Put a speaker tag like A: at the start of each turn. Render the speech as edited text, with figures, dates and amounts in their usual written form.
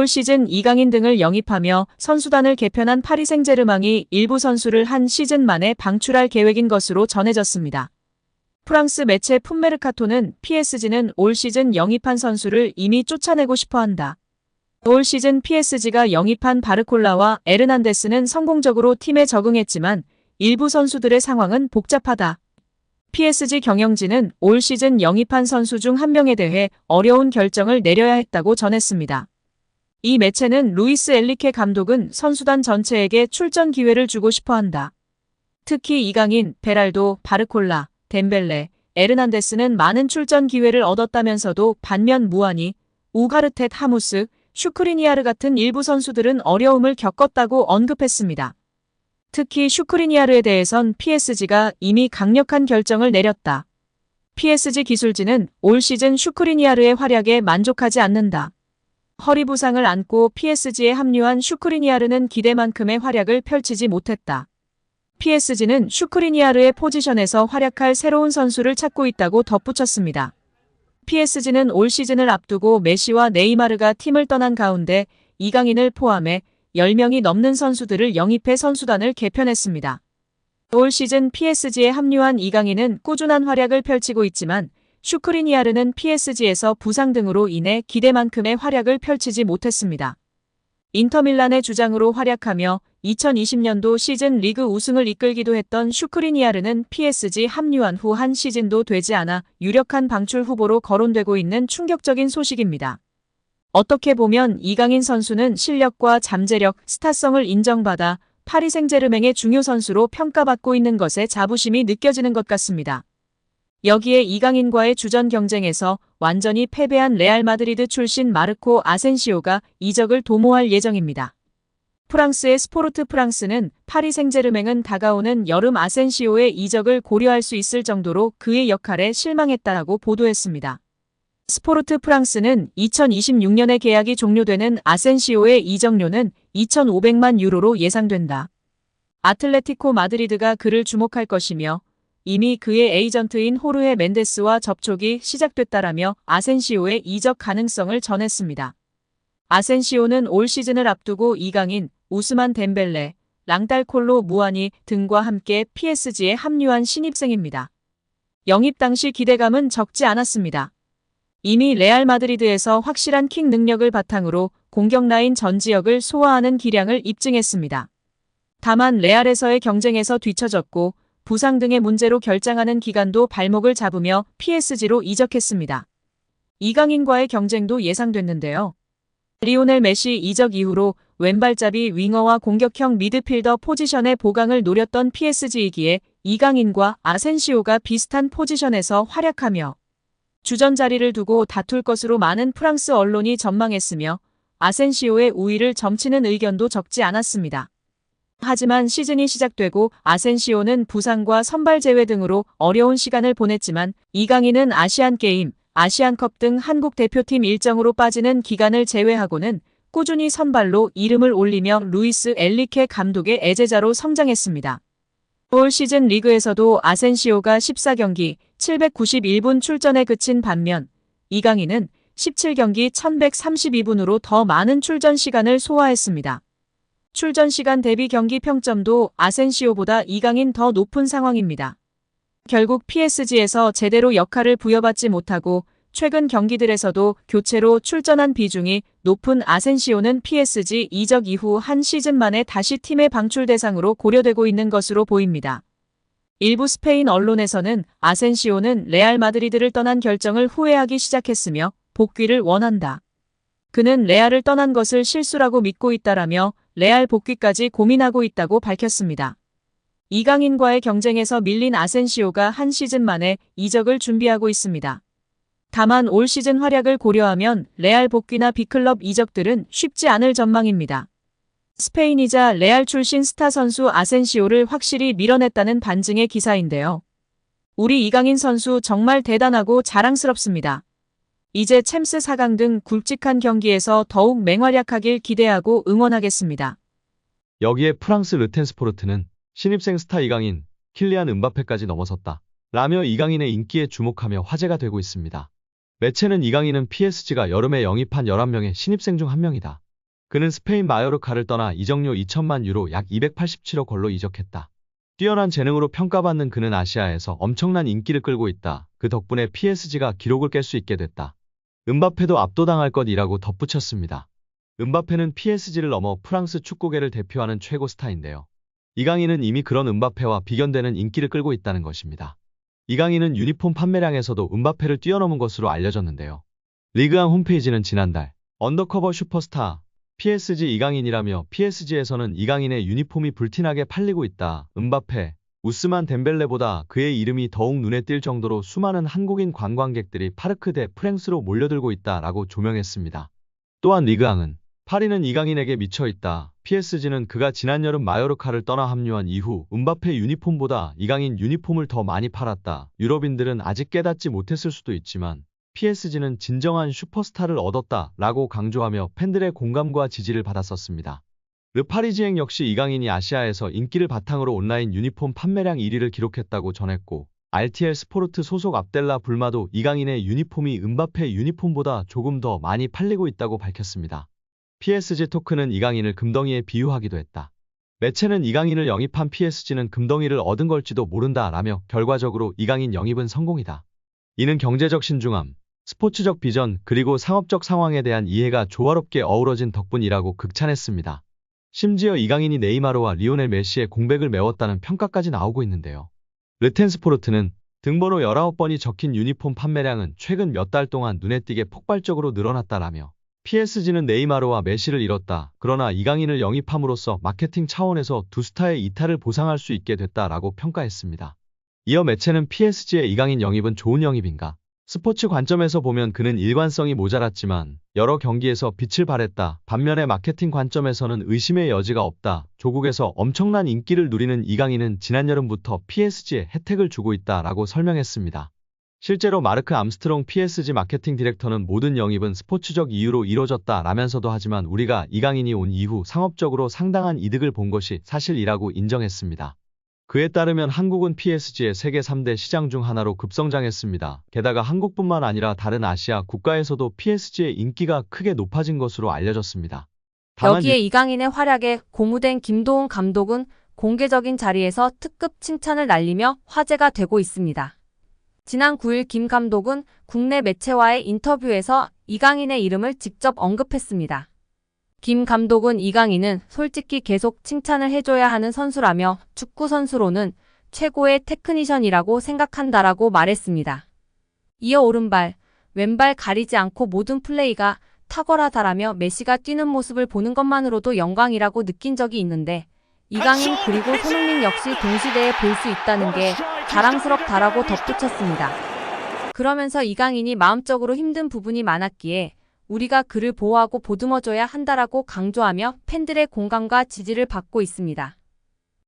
A: 올 시즌 이강인 등을 영입하며 선수단을 개편한 파리 생제르맹이 일부 선수를 한 시즌 만에 방출할 계획인 것으로 전해졌습니다. 프랑스 매체 풋메르카토는 PSG는 올 시즌 영입한 선수를 이미 쫓아내고 싶어한다. 올 시즌 PSG가 영입한 바르콜라와 에르난데스는 성공적으로 팀에 적응했지만 일부 선수들의 상황은 복잡하다. PSG 경영진은 올 시즌 영입한 선수 중 한 명에 대해 어려운 결정을 내려야 했다고 전했습니다. 이 매체는 루이스 엔리케 감독은 선수단 전체에게 출전 기회를 주고 싶어한다. 특히 이강인, 베랄도, 바르콜라, 덴벨레, 에르난데스는 많은 출전 기회를 얻었다면서도 반면 무아니, 우가르텟 하무스, 슈크리니아르 같은 일부 선수들은 어려움을 겪었다고 언급했습니다. 특히 슈크리니아르에 대해선 PSG가 이미 강력한 결정을 내렸다. PSG 기술진은 올 시즌 슈크리니아르의 활약에 만족하지 않는다. 허리 부상을 안고 PSG에 합류한 슈크리니아르는 기대만큼의 활약을 펼치지 못했다. PSG는 슈크리니아르의 포지션에서 활약할 새로운 선수를 찾고 있다고 덧붙였습니다. PSG는 올 시즌을 앞두고 메시와 네이마르가 팀을 떠난 가운데 이강인을 포함해 10명이 넘는 선수들을 영입해 선수단을 개편했습니다. 올 시즌 PSG에 합류한 이강인은 꾸준한 활약을 펼치고 있지만 슈크리니아르는 PSG에서 부상 등으로 인해 기대만큼의 활약을 펼치지 못했습니다. 인터밀란의 주장으로 활약하며 2020년도 시즌 리그 우승을 이끌기도 했던 슈크리니아르는 PSG 합류한 후 한 시즌도 되지 않아 유력한 방출 후보로 거론되고 있는 충격적인 소식입니다. 어떻게 보면 이강인 선수는 실력과 잠재력, 스타성을 인정받아 파리 생제르맹의 중요 선수로 평가받고 있는 것에 자부심이 느껴지는 것 같습니다. 여기에 이강인과의 주전 경쟁에서 완전히 패배한 레알 마드리드 출신 마르코 아센시오가 이적을 도모할 예정입니다. 프랑스의 스포르트 프랑스는 파리 생제르맹은 다가오는 여름 아센시오의 이적을 고려할 수 있을 정도로 그의 역할에 실망했다라고 보도했습니다. 스포르트 프랑스는 2026년에 계약이 종료되는 아센시오의 이적료는 2,500만 유로로 예상된다. 아틀레티코 마드리드가 그를 주목할 것이며 이미 그의 에이전트인 호르헤 멘데스와 접촉이 시작됐다라며 아센시오의 이적 가능성을 전했습니다. 아센시오는 올 시즌을 앞두고 이강인, 우스만 덴벨레, 랑달콜로 무아니 등과 함께 PSG에 합류한 신입생입니다. 영입 당시 기대감은 적지 않았습니다. 이미 레알 마드리드에서 확실한 킥 능력을 바탕으로 공격 라인 전 지역을 소화하는 기량을 입증했습니다. 다만 레알에서의 경쟁에서 뒤처졌고 부상 등의 문제로 결장하는 기간도 발목을 잡으며 PSG로 이적했습니다. 이강인과의 경쟁도 예상됐는데요. 리오넬 메시 이적 이후로 왼발잡이 윙어와 공격형 미드필더 포지션의 보강을 노렸던 PSG이기에 이강인과 아센시오가 비슷한 포지션에서 활약하며 주전 자리를 두고 다툴 것으로 많은 프랑스 언론이 전망했으며 아센시오의 우위를 점치는 의견도 적지 않았습니다. 하지만 시즌이 시작되고 아센시오는 부상과 선발 제외 등으로 어려운 시간을 보냈지만 이강인은 아시안게임, 아시안컵 등 한국 대표팀 일정으로 빠지는 기간을 제외하고는 꾸준히 선발로 이름을 올리며 루이스 엔리케 감독의 애제자로 성장했습니다. 올 시즌 리그에서도 아센시오가 14경기 791분 출전에 그친 반면 이강인은 17경기 1132분으로 더 많은 출전 시간을 소화했습니다. 출전 시간 대비 경기 평점도 아센시오보다 이강인 더 높은 상황입니다. 결국 PSG에서 제대로 역할을 부여받지 못하고 최근 경기들에서도 교체로 출전한 비중이 높은 아센시오는 PSG 이적 이후 한 시즌 만에 다시 팀의 방출 대상으로 고려되고 있는 것으로 보입니다. 일부 스페인 언론에서는 아센시오는 레알 마드리드를 떠난 결정을 후회하기 시작했으며 복귀를 원한다. 그는 레알을 떠난 것을 실수라고 믿고 있다라며 레알 복귀까지 고민하고 있다고 밝혔습니다. 이강인과의 경쟁에서 밀린 아센시오가 한 시즌 만에 이적을 준비하고 있습니다. 다만 올 시즌 활약을 고려하면 레알 복귀나 B클럽 이적들은 쉽지 않을 전망입니다. 스페인이자 레알 출신 스타 선수 아센시오를 확실히 밀어냈다는 반증의 기사인데요. 우리 이강인 선수 정말 대단하고 자랑스럽습니다. 이제 챔스 4강 등 굵직한 경기에서 더욱 맹활약하길 기대하고 응원하겠습니다.
B: 여기에 프랑스 르텐스포르트는 신입생 스타 이강인, 킬리안 음바페까지 넘어섰다 라며 이강인의 인기에 주목하며 화제가 되고 있습니다. 매체는 이강인은 PSG가 여름에 영입한 11명의 신입생 중 한 명이다 그는 스페인 마요르카를 떠나 이적료 2천만 유로 약 287억 걸로 이적했다. 뛰어난 재능으로 평가받는 그는 아시아에서 엄청난 인기를 끌고 있다. 그 덕분에 PSG가 기록을 깰 수 있게 됐다. 음바페도 압도당할 것이라고 덧붙였습니다. 음바페는 PSG를 넘어 프랑스 축구계를 대표하는 최고 스타인데요. 이강인은 이미 그런 음바페와 비견되는 인기를 끌고 있다는 것입니다. 이강인은 유니폼 판매량에서도 음바페를 뛰어넘은 것으로 알려졌는데요. 리그앙 홈페이지는 지난달 언더커버 슈퍼스타 PSG 이강인이라며 PSG에서는 이강인의 유니폼이 불티나게 팔리고 있다. 음바페, 우스만 덴벨레보다 그의 이름이 더욱 눈에 띌 정도로 수많은 한국인 관광객들이 파르크 대 프랭스로 몰려들고 있다라고 조명했습니다. 또한 리그앙은 파리는 이강인에게 미쳐 있다. PSG는 그가 지난 여름 마요르카를 떠나 합류한 이후 음바페 유니폼보다 이강인 유니폼을 더 많이 팔았다. 유럽인들은 아직 깨닫지 못했을 수도 있지만 PSG는 진정한 슈퍼스타를 얻었다 라고 강조하며 팬들의 공감과 지지를 받았었습니다. 르파리지앵 역시 이강인이 아시아에서 인기를 바탕으로 온라인 유니폼 판매량 1위를 기록했다고 전했고 RTL 스포르트 소속 압델라 불마도 이강인의 유니폼이 음바페 유니폼보다 조금 더 많이 팔리고 있다고 밝혔습니다. PSG 토크는 이강인을 금덩이에 비유하기도 했다. 매체는 이강인을 영입한 PSG는 금덩이를 얻은 걸지도 모른다 라며 결과적으로 이강인 영입은 성공이다. 이는 경제적 신중함, 스포츠적 비전 그리고 상업적 상황에 대한 이해가 조화롭게 어우러진 덕분이라고 극찬했습니다. 심지어 이강인이 네이마르와 리오넬 메시의 공백을 메웠다는 평가까지 나오고 있는데요. 르텐스포르트는 등번호 19번이 적힌 유니폼 판매량은 최근 몇 달 동안 눈에 띄게 폭발적으로 늘어났다라며 PSG는 네이마르와 메시를 잃었다. 그러나 이강인을 영입함으로써 마케팅 차원에서 두 스타의 이탈을 보상할 수 있게 됐다라고 평가했습니다. 이어 매체는 PSG의 이강인 영입은 좋은 영입인가? 스포츠 관점에서 보면 그는 일관성이 모자랐지만 여러 경기에서 빛을 발했다. 반면에 마케팅 관점에서는 의심의 여지가 없다. 조국에서 엄청난 인기를 누리는 이강인은 지난 여름부터 PSG에 혜택을 주고 있다라고 설명했습니다. 실제로 마르크 암스트롱 PSG 마케팅 디렉터는 모든 영입은 스포츠적 이유로 이뤄졌다라면서도 하지만 우리가 이강인이 온 이후 상업적으로 상당한 이득을 본 것이 사실이라고 인정했습니다. 그에 따르면 한국은 PSG의 세계 3대 시장 중 하나로 급성장했습니다. 게다가 한국뿐만 아니라 다른 아시아 국가에서도 PSG의 인기가 크게 높아진 것으로 알려졌습니다.
C: 여기에 이강인의 활약에 고무된 김도훈 감독은 공개적인 자리에서 특급 칭찬을 날리며 화제가 되고 있습니다. 지난 9일 김 감독은 국내 매체와의 인터뷰에서 이강인의 이름을 직접 언급했습니다. 김 감독은 이강인은 솔직히 계속 칭찬을 해줘야 하는 선수라며 축구 선수로는 최고의 테크니션이라고 생각한다라고 말했습니다. 이어 오른발, 왼발 가리지 않고 모든 플레이가 탁월하다라며 메시가 뛰는 모습을 보는 것만으로도 영광이라고 느낀 적이 있는데 이강인 그리고 손흥민 역시 동시대에 볼 수 있다는 게 자랑스럽다라고 덧붙였습니다. 그러면서 이강인이 마음적으로 힘든 부분이 많았기에 우리가 그를 보호하고 보듬어줘야 한다라고 강조하며 팬들의 공감과 지지를 받고 있습니다.